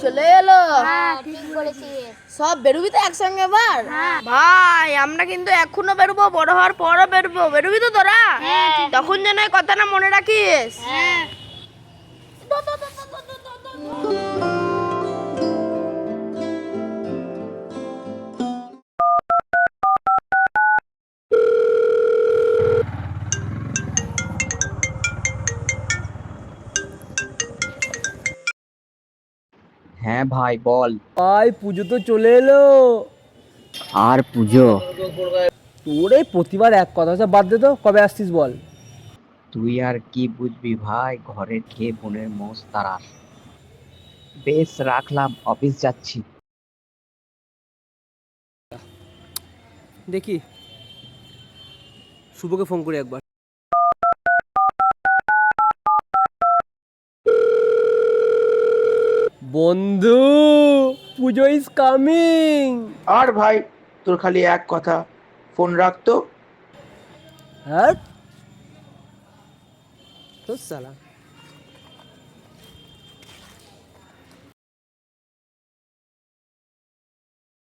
চলে এলো। হ্যাঁ ঠিক বলেছিস। সব বেরোবি তো একসঙ্গে এবার? হ্যাঁ। ভাই আমরা কিন্তু এখনো বেরোবো, বড় হওয়ার পরও বেরোবো। বেরোবি তো তোরা? হ্যাঁ, ঠিক তখন যেন এই কথাটা মনে রাখিস। হ্যাঁ। হ্যাঁ ভাই বল। ভাই পুজো তো চলে এলো। আর পুজো? তোর এই প্রতিবার এক কথা, আচ্ছা বাদ দে তো, কবে আসছিস বল? তুই আর কি বুঝবি ভাই, ঘরের খেয়ে বোনের মোষ তারাস। বেশ রাখলাম, অফিস যাচ্ছি। দেখি শুভকে ফোন করি একবার। বন্ধু, পুজো ইজ কামিং। আর ভাই তোর খালি এক কথা, ফোন রাখতো। হ্যাঁ তো সালা